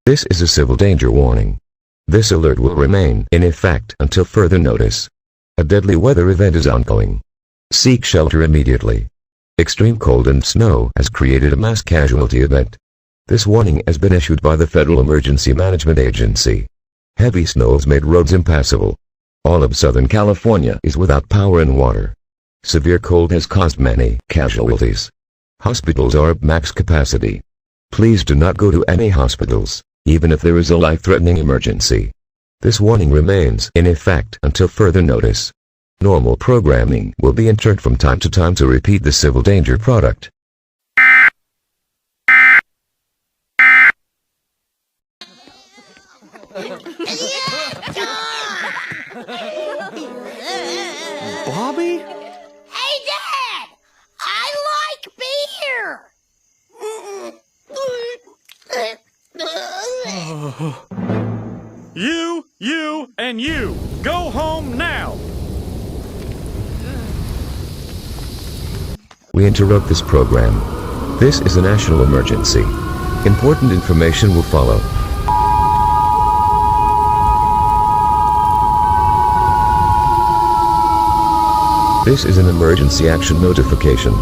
This is a civil danger warning. This alert will remain in effect until further notice. A deadly weather event is ongoing. Seek shelter immediately. Extreme cold and snow has created a mass casualty event. This warning has been issued by the Federal Emergency Management Agency. Heavy snow has made roads impassable. All of Southern California is without power and water. Severe cold has caused many casualties. Hospitals are at max capacity. Please do not go to any hospitals, even if there is a life-threatening emergency. This warning remains in effect until further notice. Normal programming will be entered from time to time to repeat the civil danger product. Bobby? Hey, Dad! I like beer! You, and you! Go home now! We interrupt this program. This is a national emergency. Important information will follow. This is an emergency action notification.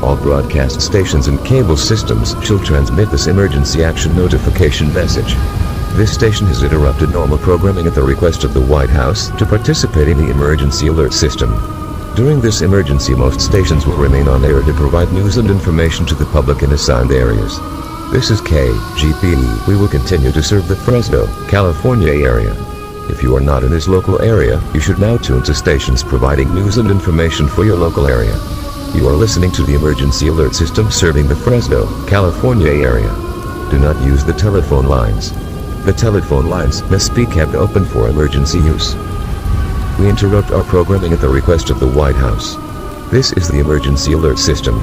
All broadcast stations and cable systems shall transmit this emergency action notification message. This station has interrupted normal programming at the request of the White House to participate in the emergency alert system. During this emergency, most stations will remain on air to provide news and information to the public in assigned areas. This is KGPE. We will continue to serve the Fresno, California area. If you are not in this local area, you should now tune to stations providing news and information for your local area. You are listening to the emergency alert system serving the Fresno, California area. Do not use the telephone lines. The telephone lines must be kept open for emergency use. We interrupt our programming at the request of the White House. This is the emergency alert system.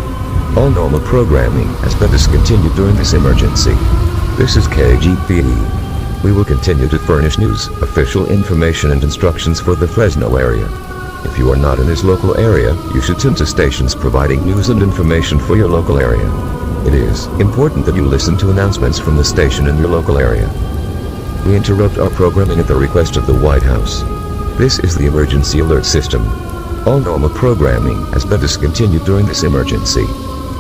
All normal programming has been discontinued during this emergency. This is KGPE. We will continue to furnish news, official information and instructions for the Fresno area. If you are not in this local area, you should tune to stations providing news and information for your local area. It is important that you listen to announcements from the station in your local area. We interrupt our programming at the request of the White House. This is the emergency alert system. All normal programming has been discontinued during this emergency.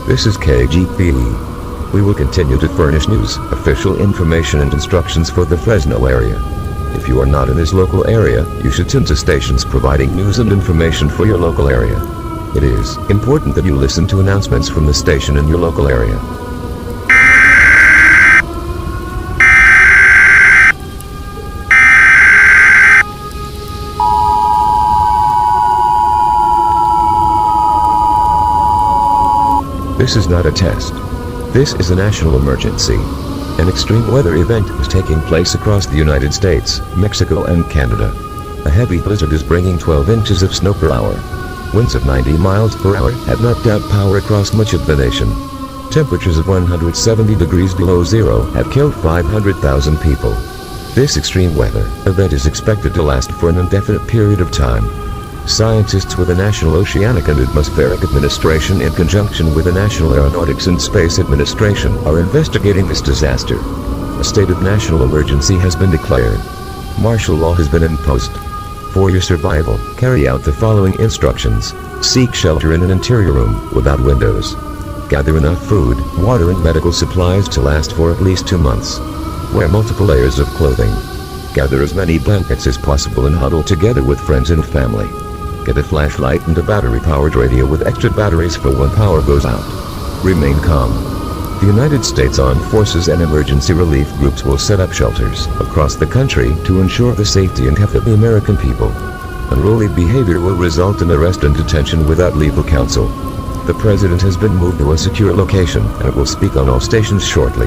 This is KGPE. We will continue to furnish news, official information and instructions for the Fresno area. If you are not in this local area, you should tune to stations providing news and information for your local area. It is important that you listen to announcements from the station in your local area. This is not a test. This is a national emergency. An extreme weather event is taking place across the United States, Mexico and Canada. A heavy blizzard is bringing 12 inches of snow per hour. Winds of 90 miles per hour have knocked out power across much of the nation. Temperatures of 170 degrees below zero have killed 500,000 people. This extreme weather event is expected to last for an indefinite period of time. Scientists with the National Oceanic and Atmospheric Administration in conjunction with the National Aeronautics and Space Administration are investigating this disaster. A state of national emergency has been declared. Martial law has been imposed. For your survival, carry out the following instructions. Seek shelter in an interior room without windows. Gather enough food, water and medical supplies to last for at least 2 months. Wear multiple layers of clothing. Gather as many blankets as possible and huddle together with friends and family. Get a flashlight and a battery-powered radio with extra batteries for when power goes out. Remain calm. The United States Armed Forces and emergency relief groups will set up shelters across the country to ensure the safety and health of the American people. Unruly behavior will result in arrest and detention without legal counsel. The President has been moved to a secure location and will speak on all stations shortly.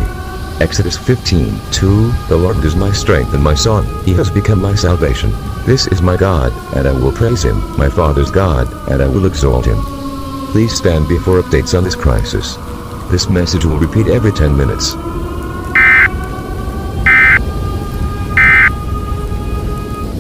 Exodus 15:2 The Lord is my strength and my song, He has become my salvation. This is my God, and I will praise Him, my Father's God, and I will exalt Him. Please stand before updates on this crisis. This message will repeat every 10 minutes.